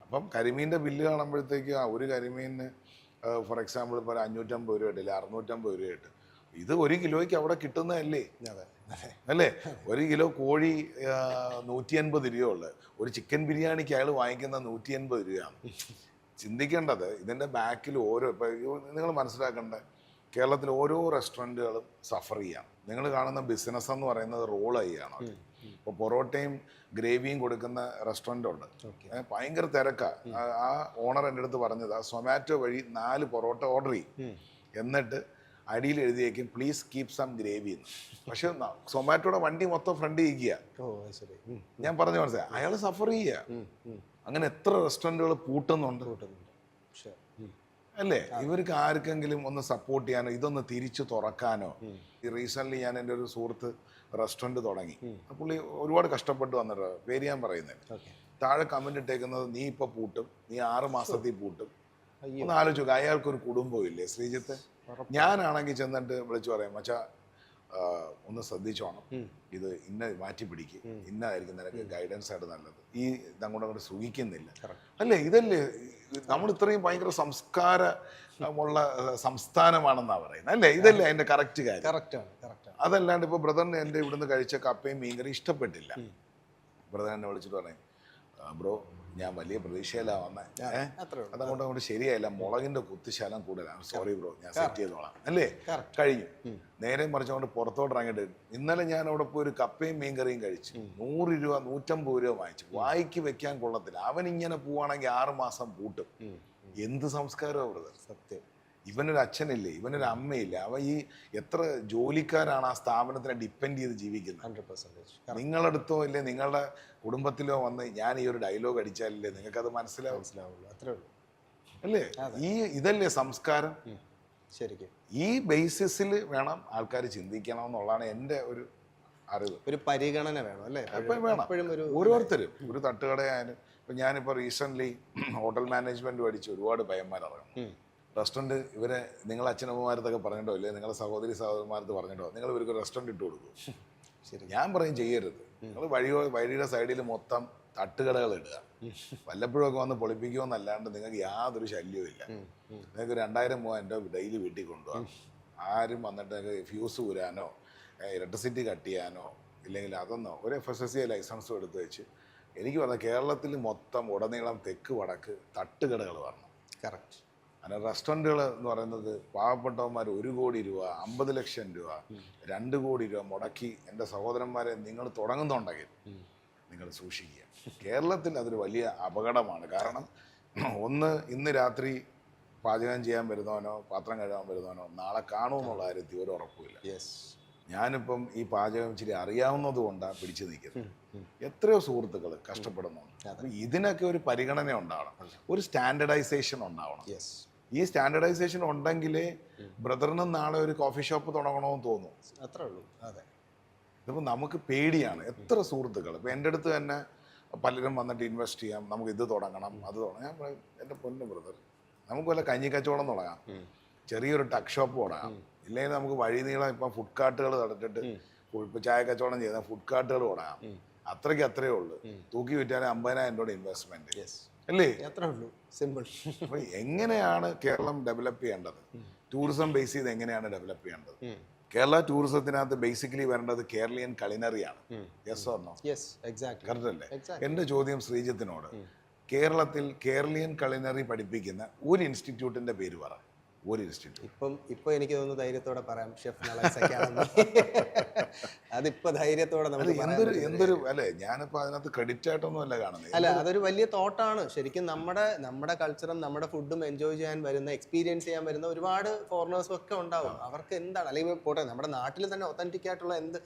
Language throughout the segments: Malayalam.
അപ്പം കരിമീൻ്റെ ബില്ല് കാണുമ്പോഴത്തേക്ക് ഒരു കരിമീനിന് ഫോർ എക്സാമ്പിൾ ഇപ്പോൾ ഒരു 550 രൂപ ഇട്ടില്ല 650 രൂപ ഇട്ട് ഇത് 1 കിലോയ്ക്ക് അവിടെ കിട്ടുന്നതല്ലേ? അല്ലേ? 1 കിലോ കോഴി 150 രൂപയുള്ളത്, ഒരു ചിക്കൻ ബിരിയാണിക്ക് അയാൾ വാങ്ങിക്കുന്ന 180 രൂപയാണ്. ചിന്തിക്കേണ്ടത് ഇതിൻ്റെ ബാക്കിൽ ഓരോ, ഇപ്പോൾ നിങ്ങൾ മനസ്സിലാക്കേണ്ടത് കേരളത്തിൽ ഓരോ റെസ്റ്റോറൻറ്റുകളും സഫർ ചെയ്യാം. നിങ്ങൾ കാണുന്ന ബിസിനസ് എന്ന് പറയുന്നത് റോൾ ചെയ്യാണ്. ഇപ്പോൾ പൊറോട്ടയും ഗ്രേവിയും കൊടുക്കുന്ന റെസ്റ്റോറൻ്റ് ഉണ്ട്, ഭയങ്കര തിരക്കാണ്. ആ ഓണർ എൻ്റെ അടുത്ത് പറഞ്ഞത് സൊമാറ്റോ വഴി 4 പൊറോട്ട ഓർഡർ ചെയ്യും, എന്നിട്ട് അടിയിൽ എഴുതിയേക്കും പ്ലീസ് കീപ് സം ഗ്രേവി എന്ന്. പക്ഷെ സൊമാറ്റോയുടെ വണ്ടി മൊത്തം ഫ്രണ്ട് ചെയ്യുക. ഞാൻ പറഞ്ഞു മനസ്സിലായി, അയാൾ സഫർ ചെയ്യുക. അങ്ങനെ എത്ര റെസ്റ്റോറൻറ്റുകൾ പൂട്ടുന്നുണ്ട് അല്ലേ? ഇവർക്ക് ആർക്കെങ്കിലും ഒന്ന് സപ്പോർട്ട് ചെയ്യാനോ ഇതൊന്ന് തിരിച്ചു തുറക്കാനോ. ഈ റീസെൻ്റ്ലി ഞാൻ എൻ്റെ ഒരു സുഹൃത്ത് റെസ്റ്റോറൻറ്റ് തുടങ്ങി. പുള്ളി ഒരുപാട് കഷ്ടപ്പെട്ട് വന്നിട്ട്, പേര് ഞാൻ പറയുന്നത്, താഴെ കമൻറ്റ് ഇട്ടേക്കുന്നത് നീ ഇപ്പോൾ പൂട്ടും, നീ 6 മാസത്തിൽ പൂട്ടും. ഒന്ന് ആലോചിക്കുക, അയാൾക്കൊരു കുടുംബം ഇല്ലേ ശ്രീജിത്ത്? ഞാനാണെങ്കിൽ ചെന്നിട്ട് വിളിച്ചു പറയാം, മച്ചാ ഒന്ന് ശ്രദ്ധിച്ചോണം, ഇത് ഇന്ന മാറ്റി പിടിക്കുക, ഇന്നായിരിക്കും നിനക്ക് ഗൈഡൻസ് ആയിട്ട് നല്ലത്, ഈ ഇതങ്ങോട്ട് സുഖിക്കുന്നില്ല അല്ലേ? ഇതല്ലേ നമ്മൾ ഇത്രയും ഭയങ്കര സംസ്കാരമുള്ള സംസ്ഥാനമാണെന്നാണ് പറയുന്നത് അല്ലേ? ഇതല്ലേ അതിന്റെ കറക്റ്റ് കാര്യം? അതല്ലാണ്ട് ഇപ്പൊ ബ്രദറിന് എൻ്റെ ഇവിടുന്ന് കഴിച്ച കപ്പയും മീൻകറി ഇഷ്ടപ്പെട്ടില്ല. ബ്രദർ എന്നെ വിളിച്ചിട്ട് പറയും, ബ്രോ ഞാൻ വലിയ പ്രതീക്ഷയിലാണ് വന്നത്, അതങ്ങോട്ട് ശരിയായില്ല, മുളകിന്റെ കുത്തിശാലം കൂടുതലാണ്, സോറി ബ്രോ ഞാൻ സെറ്റ് ചെയ്തോളാം അല്ലേ? കഴിഞ്ഞു. നേരെ മറിച്ചുകൊണ്ട് പുറത്തോട്ട് ഇറങ്ങിയിട്ട് ഇന്നലെ ഞാൻ അവിടെ പോയി ഒരു കപ്പയും മീൻകറിയും കഴിച്ചു, 100 രൂപ 150 രൂപ വാങ്ങിച്ചു, വായിക്ക് വെക്കാൻ കൊള്ളത്തില്ല. അവൻ ഇങ്ങനെ പോവാണെങ്കിൽ 6 മാസം പൂട്ടും. എന്ത് സംസ്കാരമാണ് ബ്രദർ? സത്യം. ഇവനൊരു അച്ഛനില്ലേ, ഇവനൊരു അമ്മയില്ല, അവൻ ഈ എത്ര ജോലിക്കാരാണ് ആ സ്ഥാപനത്തിനെ ഡിപ്പെൻഡ് ചെയ്ത് ജീവിക്കുന്നത്. 100%. നിങ്ങളടുത്തോ ഇല്ലേ നിങ്ങളുടെ കുടുംബത്തിലോ വന്ന് ഞാൻ ഈ ഒരു ഡയലോഗ് അടിച്ചാലല്ലേ നിങ്ങൾക്കത് മനസ്സിലാവുള്ളൂ. അത്രേ ഉള്ളൂ അല്ലേ? ഇതല്ലേ സംസ്കാരം? ശരിക്കും ഈ ബേസിസിൽ വേണം ആൾക്കാർ ചിന്തിക്കണം എന്നുള്ളതാണ് എൻ്റെ ഒരു അറിവ്. ഒരു പരിഗണന വേണം അല്ലേ? എപ്പോഴും വേണം. ഓരോരുത്തരും ഒരു തട്ടുകടയായാലും. ഇപ്പം ഞാനിപ്പോൾ റീസെൻ്റ്ലി ഹോട്ടൽ മാനേജ്മെൻറ്റ് പഠിച്ച് ഒരുപാട് പയ്യന്മാരിറങ്ങും. റെസ്റ്റോറൻറ്റ് ഇവരെ നിങ്ങൾ അച്ഛനമ്മമാരത്തൊക്കെ പറഞ്ഞിട്ടോ ഇല്ലേ നിങ്ങളെ സഹോദരി സഹോദരന്മാരത്ത് പറഞ്ഞിട്ടോ നിങ്ങൾ ഇവർക്ക് റെസ്റ്റോറൻറ്റ് ഇട്ട് കൊടുക്കും. ശരി, ഞാൻ പറയും ചെയ്യരുത്. നിങ്ങൾ വഴിയുടെ സൈഡിൽ മൊത്തം തട്ടുകടകൾ ഇടുക, വല്ലപ്പോഴൊക്കെ വന്ന് പൊളിപ്പിക്കുമെന്നല്ലാണ്ട് നിങ്ങൾക്ക് യാതൊരു ശല്യവും ഇല്ല. നിങ്ങൾക്ക് 2000-3000 രൂപ ഡെയിലി വീട്ടിൽ കൊണ്ടുപോകാം. ആരും വന്നിട്ട് നിങ്ങൾക്ക് ഫ്യൂസ് ഊരാനോ ഇലക്ട്രിസിറ്റി കട്ട് ചെയ്യാനോ ഇല്ലെങ്കിൽ അതൊന്നോ ഒരു FSSAI ലൈസൻസും എടുത്ത് വെച്ച് എനിക്ക് പറഞ്ഞാൽ കേരളത്തിൽ മൊത്തം ഉടനീളം തെക്ക് വടക്ക് തട്ടുകടകൾ വരണം. കറക്റ്റ്. അങ്ങനെ റെസ്റ്റോറൻറ്റുകൾ എന്ന് പറയുന്നത് പാവപ്പെട്ടവന്മാർ 1 കോടി രൂപ 50 ലക്ഷം രൂപ 2 കോടി രൂപ മുടക്കി എൻ്റെ സഹോദരന്മാരെ നിങ്ങൾ തുടങ്ങുന്നുണ്ടെങ്കിൽ നിങ്ങൾ സൂക്ഷിക്കുക. കേരളത്തിൽ അതൊരു വലിയ അപകടമാണ്. കാരണം ഒന്ന്, ഇന്ന് രാത്രി പാചകം ചെയ്യാൻ വരുന്നവനോ പാത്രം കഴുകാൻ വരുന്നവനോ നാളെ കാണുമെന്നുള്ള കാര്യത്തിൽ ഒരു ഉറപ്പുമില്ല. ഞാനിപ്പം ഈ പാചകം ഇച്ചിരി അറിയാവുന്നത് കൊണ്ടാണ് പിടിച്ചു നിൽക്കുന്നത്. എത്രയോ സുഹൃത്തുക്കൾ കഷ്ടപ്പെടുന്നുണ്ട്. അപ്പം ഇതിനൊക്കെ ഒരു പരിഗണന ഉണ്ടാവണം, ഒരു സ്റ്റാൻഡർഡൈസേഷൻ ഉണ്ടാവണം. ഈ സ്റ്റാൻഡർഡൈസേഷൻ ഉണ്ടെങ്കിലേ ബ്രദറിന് നാളെ ഒരു കോഫി ഷോപ്പ് തുടങ്ങണമെന്ന് തോന്നും. അത്രേ ഉള്ളൂ. അതെ. ഇതിപ്പോൾ നമുക്ക് പേടിയാണ്. എത്ര സുഹൃത്തുക്കൾ ഇപ്പം എൻ്റെ അടുത്ത് തന്നെ പലരും വന്നിട്ട് ഇൻവെസ്റ്റ് ചെയ്യാം, നമുക്ക് ഇത് തുടങ്ങണം അത് തുടങ്ങാം. ഞാൻ പറയും എൻ്റെ പൊന്നു ബ്രദർ, നമുക്ക് വല്ല കഞ്ഞി കച്ചവടം തുടങ്ങാം, ചെറിയൊരു ടക്ക് ഷോപ്പ് തുടങ്ങാം, ഇല്ലെങ്കിൽ നമുക്ക് വഴി നീളം ഇപ്പം ഫുഡ് കാർട്ടുകൾ നടത്തിട്ട് ഇപ്പോൾ ചായ കച്ചവടം ചെയ്യുന്ന ഫുഡ് കാർട്ടുകൾ തുടങ്ങാം. അത്രയേ ഉള്ളൂ. തൂക്കി വിറ്റാൽ 50,000 രൂപയുടെ ഇൻവെസ്റ്റ്മെന്റ് അല്ലേ? അത്രേ ഉള്ളൂ. സിമ്പിൾ. അപ്പൊ എങ്ങനെയാണ് കേരളം ഡെവലപ്പ് ചെയ്യേണ്ടത്? ടൂറിസം ബേസ് ചെയ്ത് എങ്ങനെയാണ് ഡെവലപ്പ് ചെയ്യേണ്ടത്? കേരള ടൂറിസത്തിനകത്ത് ബേസിക്കലി വരേണ്ടത് കേരളീയൻ കളിനറിയാണ്. Yes or no? കറക്റ്റ് അല്ലേ? എൻ്റെ ചോദ്യം ശ്രീജിത്തിനോട്, കേരളത്തിൽ കേരളീയൻ കളിനറി പഠിപ്പിക്കുന്ന ഒരു ഇൻസ്റ്റിറ്റ്യൂട്ടിന്റെ പേര് പറ. ഒരു ഇൻസ്റ്റിറ്റ്യൂട്ട് ഇപ്പൊ എനിക്ക് തോന്നുന്നു ധൈര്യത്തോടെ പറയാം, ഷെഫ് നളൻസ് അക്കാദമി. അതിപ്പോ ധൈര്യത്തോടെ എന്തൊരു അല്ലെ, ഞാനിപ്പോ അതിനകത്ത് ക്രെഡിറ്റ് ആയിട്ടൊന്നും അല്ല കാണുന്നത്. അല്ല, അതൊരു വലിയ തോട്ടാണ് ശരിക്കും. നമ്മുടെ കൾച്ചറും നമ്മുടെ ഫുഡും എൻജോയ് ചെയ്യാൻ വരുന്ന, എക്സ്പീരിയൻസ് ചെയ്യാൻ വരുന്ന ഒരുപാട് ഫോറിനേഴ്സും ഒക്കെ ഉണ്ടാവും. അവർക്ക് എന്താണ്, അല്ലെങ്കിൽ പോട്ടെ നമ്മുടെ നാട്ടിൽ തന്നെ ഒത്തന്റിക് ആയിട്ടുള്ള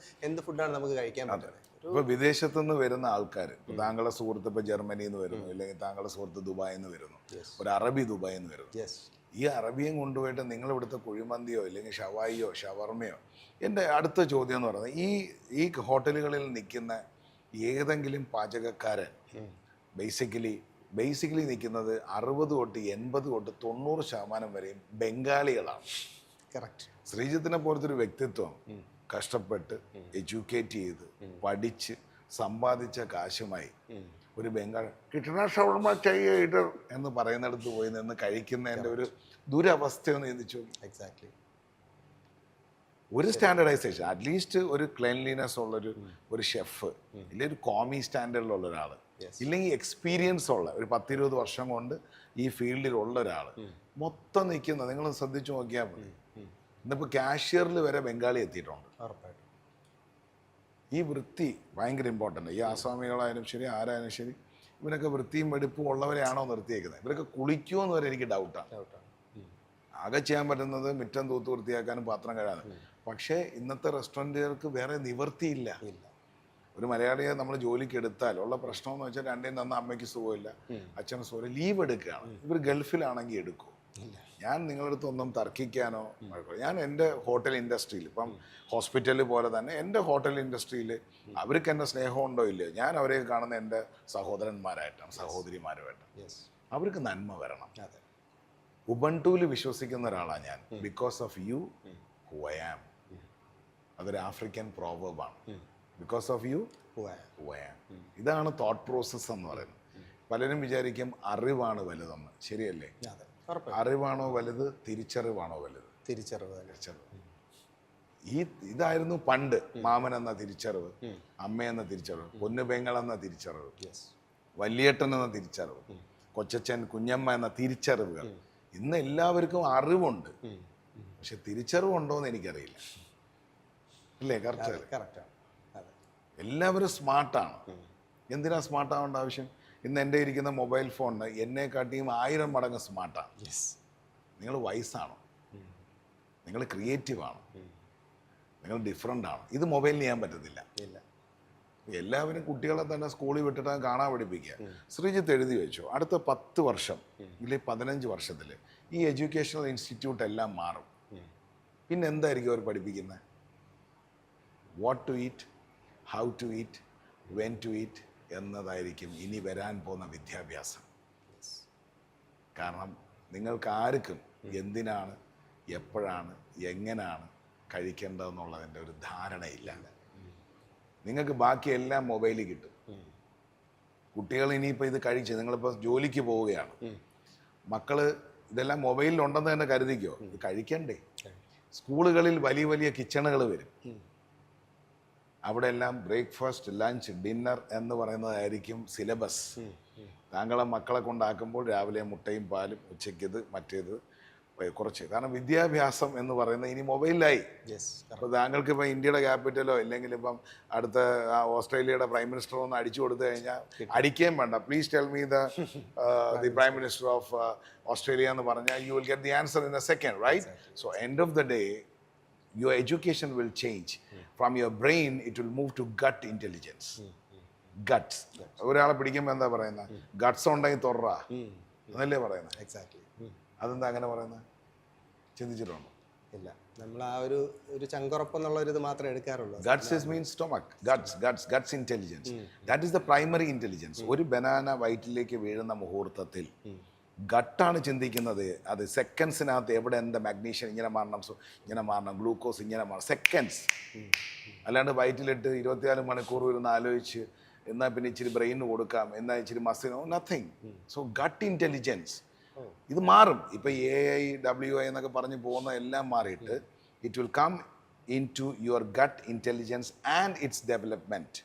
എന്ത് ഫുഡാണ് നമുക്ക് കഴിക്കാൻ പറ്റുന്നത്. ഇപ്പൊ വിദേശത്തു നിന്ന് വരുന്ന ആൾക്കാർ, താങ്കളുടെ സുഹൃത്ത് ഇപ്പൊ ജർമ്മനിയിൽ നിന്ന് വരുന്നു, അല്ലെങ്കിൽ താങ്കളുടെ സുഹൃത്ത് ദുബായിൽ നിന്ന് വരുന്നു, ഒരു അറബി ദുബായിൽ നിന്ന് വരുന്നു. ഈ അറബിയും കൊണ്ടുപോയിട്ട് നിങ്ങൾ ഇവിടുത്തെ കുഴിമന്തിയോ അല്ലെങ്കിൽ ഷവായിയോ ഷവർമയോ. എൻ്റെ അടുത്ത ചോദ്യം എന്ന് പറയുന്നത്, ഈ ഹോട്ടലുകളിൽ നിൽക്കുന്ന ഏതെങ്കിലും പാചകക്കാരൻ ബേസിക്കലി നിൽക്കുന്നത് 60 തൊട്ട് 80 തൊട്ട് 90% വരെയും ബംഗാളികളാണ്. കറക്റ്റ്. ശ്രീജിത്തിനെ പോലത്തെ ഒരു വ്യക്തിത്വം കഷ്ടപ്പെട്ട് എഡ്യൂക്കേറ്റ് ചെയ്ത് പഠിച്ച് സമ്പാദിച്ച കാശുമായി ഒരു ബംഗാൾ കിട്ടണ ഷവർമ ചെയ്ത് എന്ന് പറയുന്നിടത്ത് പോയി നിന്ന് കഴിക്കുന്നതിൻ്റെ ഒരു ദുരവസ്ഥയൊന്ന് ചിന്തിച്ചു. എക്സാക്ട്ലി. ഒരു സ്റ്റാൻഡർഡൈസേഷൻ, അറ്റ്ലീസ്റ്റ് ഒരു ക്ലെൻലിനെസ് ഉള്ളൊരു ഒരു ഷെഫ്, ഇല്ലെങ്കിൽ ഒരു കോമി സ്റ്റാൻഡേർഡിലുള്ള ഒരാൾ, ഇല്ലെങ്കിൽ എക്സ്പീരിയൻസ് ഉള്ള ഒരു 10-20 വർഷം കൊണ്ട് ഈ ഫീൽഡിലുള്ള ഒരാൾ മൊത്തം നിൽക്കുന്ന, നിങ്ങൾ ശ്രദ്ധിച്ചു നോക്കിയാൽ മതി. ഇന്നിപ്പോൾ കാഷ്യറിൽ വരെ ബംഗാളി എത്തിയിട്ടുണ്ട്. ഈ വൃത്തി ഭയങ്കര ഇമ്പോർട്ടൻ്റ്. ഈ ആസാമികളായാലും ശരി, ആരായാലും ശരി, ഇവരൊക്കെ വൃത്തിയും വെടുപ്പും ഉള്ളവരെയാണോ നിർത്തിയേക്കുന്നത്? ഇവരൊക്കെ കുളിക്കുമോ എന്ന് വരെ എനിക്ക് ഡൗട്ടാണ്. ആകെ ചെയ്യാൻ പറ്റുന്നത് മുറ്റം തൂത്ത് വൃത്തിയാക്കാനും പാത്രം കഴുകാനും. പക്ഷേ ഇന്നത്തെ റെസ്റ്റോറൻറ്റുകൾക്ക് വേറെ നിവൃത്തിയില്ല. ഒരു മലയാളിയെ നമ്മൾ ജോലിക്ക് എടുത്താൽ ഉള്ള പ്രശ്നം എന്ന് വെച്ചാൽ രണ്ടേം തന്ന അമ്മയ്ക്ക് സുഖമില്ല, അച്ഛന് സുഖമില്ല, ലീവ് എടുക്കുകയാണ്. ഇവർ ഗൾഫിലാണെങ്കിൽ എടുക്കും. ഞാൻ നിങ്ങളുടെ അടുത്ത് ഒന്നും തർക്കിക്കാനോ, ഞാൻ എൻ്റെ ഹോട്ടൽ ഇൻഡസ്ട്രിയിൽ, ഇപ്പം ഹോസ്പിറ്റലിൽ പോലെ തന്നെ എൻ്റെ ഹോട്ടൽ ഇൻഡസ്ട്രിയിൽ അവർക്ക് എൻ്റെ സ്നേഹമുണ്ടോ ഇല്ലയോ, ഞാൻ അവരെ കാണുന്ന എൻ്റെ സഹോദരന്മാരായിട്ടാണ്, സഹോദരിമാരുമായിട്ടാണ്. അവർക്ക് നന്മ വരണം. ഉബണ്ടുവിൽ വിശ്വസിക്കുന്ന ഒരാളാണ് ഞാൻ. Because of you who I am. അതൊരു ആഫ്രിക്കൻ പ്രോവർബാണ്. Because of you who I am. ഇതാണ് തോട്ട് പ്രോസസ്സ് എന്ന് പറയുന്നത്. പലരും വിചാരിക്കും അറിവാണ് വലുതെന്ന്. ശരിയല്ലേ? അറിവാണോ വലുത്, തിരിച്ചറിവാണോ വലുത്? തിരിച്ചറിവ്. ഇതായിരുന്നു പണ്ട്. മാമൻ എന്ന തിരിച്ചറിവ്, അമ്മ എന്ന തിരിച്ചറിവ്, പൊന്നുപെങ്ങൾ എന്ന തിരിച്ചറിവ്, വലിയേട്ടൻ എന്ന തിരിച്ചറിവ്, കൊച്ചച്ഛൻ, കുഞ്ഞമ്മ എന്ന തിരിച്ചറിവുകൾ. ഇന്ന് എല്ലാവർക്കും അറിവുണ്ട്, പക്ഷെ തിരിച്ചറിവുണ്ടോ എന്ന് എനിക്കറിയില്ല. അല്ലേ? കറക്റ്റ്. എല്ലാവരും സ്മാർട്ടാണ്. എന്തിനാ സ്മാർട്ട് ആവേണ്ട ആവശ്യം? ഇന്ന് എൻ്റെ ഇരിക്കുന്ന മൊബൈൽ ഫോണിന് എന്നെക്കാട്ടിയും 1000 മടങ്ങ് സ്മാർട്ടാണ്. നിങ്ങൾ വയസ്സാണോ? നിങ്ങൾ ക്രിയേറ്റീവാണ്, നിങ്ങൾ ഡിഫറെൻ്റ് ആണ്. ഇത് മൊബൈലിന് ചെയ്യാൻ പറ്റത്തില്ല. എല്ലാവരും കുട്ടികളെ തന്നെ സ്കൂളിൽ വിട്ടിട്ട് കാണാൻ പഠിപ്പിക്കുക. ശ്രീജിത്ത് എഴുതി വെച്ചു, അടുത്ത 10 വർഷം ഇല്ലെങ്കിൽ 15 വർഷത്തിൽ ഈ എഡ്യൂക്കേഷണൽ ഇൻസ്റ്റിറ്റ്യൂട്ട് എല്ലാം മാറും. പിന്നെ എന്തായിരിക്കും അവർ പഠിപ്പിക്കുന്നത്? What to eat, how to eat, when to eat എന്നതായിരിക്കും ഇനി വരാൻ പോകുന്ന വിദ്യാഭ്യാസം. കാരണം നിങ്ങൾക്ക് ആർക്കും എന്തിനാണ്, എപ്പോഴാണ്, എങ്ങനെയാണ് കഴിക്കേണ്ടതെന്നുള്ളതിൻ്റെ ഒരു ധാരണയില്ല. നിങ്ങൾക്ക് ബാക്കിയെല്ലാം മൊബൈലിൽ കിട്ടും. കുട്ടികൾ ഇനിയിപ്പോൾ ഇത് കഴിച്ച്, നിങ്ങളിപ്പോൾ ജോലിക്ക് പോവുകയാണ്, മക്കൾ ഇതെല്ലാം മൊബൈലിലുണ്ടെന്ന് തന്നെ കരുതിക്കോ. ഇത് കഴിക്കണ്ടേ? സ്കൂളുകളിൽ വലിയ വലിയ കിച്ചണുകൾ വരും. അവിടെ എല്ലാം ബ്രേക്ക്ഫാസ്റ്റ്, ലഞ്ച്, ഡിന്നർ എന്ന് പറയുന്നതായിരിക്കും സിലബസ്. താങ്കളെ മക്കളെ കൊണ്ടാക്കുമ്പോൾ രാവിലെ മുട്ടയും പാലും, ഉച്ചയ്ക്കത് മറ്റേത് കുറച്ച്. കാരണം വിദ്യാഭ്യാസം എന്ന് പറയുന്നത് ഇനി മൊബൈലിലായി. അപ്പോൾ താങ്കൾക്ക് ഇപ്പം ഇന്ത്യയുടെ ക്യാപിറ്റലോ ഇല്ലെങ്കിൽ ഇപ്പം അടുത്ത ഓസ്ട്രേലിയയുടെ പ്രൈം മിനിസ്റ്ററോ ഒന്ന് അടിച്ചു കൊടുത്തു കഴിഞ്ഞാൽ അടിക്കുകയും വേണ്ട, please tell me the prime minister of Australia എന്ന് പറഞ്ഞാൽ you will get the answer in a second, right? So end of the day your education will change. From your brain it will move to gut intelligence. Guts. ഒരാളെ പിടിക്കുമ്പോൾ എന്താ പറയുന്നത്? ഗട്ട്സ് ഉണ്ടെങ്കിൽ തൊറ എന്നല്ലേ പറയുന്നത്? എക്സാക്ട്ലി. അതെന്താ അങ്ങനെ പറയുന്നത്? ചിന്തിച്ചിട്ടുണ്ടോ? ഇല്ല, നമ്മൾ ആ ഒരു ചങ്കുറപ്പെന്നുള്ള ഒരു ഇത് മാത്രമേ എടുക്കാറുള്ളൂ. Guts means stomach. Guts intelligence. That is the primary intelligence. ഒരു ബനാന വയറ്റിലേക്ക് വീഴുന്ന മുഹൂർത്തത്തിൽ ഗട്ടാണ് ചിന്തിക്കുന്നത്. അത് സെക്കൻഡ്സിനകത്ത് എവിടെ എന്താ മാഗ്നീഷ്യം ഇങ്ങനെ മാറണം, ഇങ്ങനെ മാറണം, ഗ്ലൂക്കോസ് ഇങ്ങനെ മാറണം, സെക്കൻഡ്സ്. അല്ലാണ്ട് വയറ്റിലിട്ട് 24 മണിക്കൂർ ഇരുന്ന് ആലോചിച്ച് എന്നാൽ പിന്നെ ഇച്ചിരി ബ്രെയിന് കൊടുക്കാം, എന്നാൽ ഇച്ചിരി മസിനോ, നത്തിങ്. സോ ഗട്ട് ഇൻ്റലിജൻസ് ഇത് മാറും. ഇപ്പം AI, WI എന്നൊക്കെ പറഞ്ഞ് പോകുന്ന എല്ലാം മാറിയിട്ട് it will come into your gut intelligence and its development.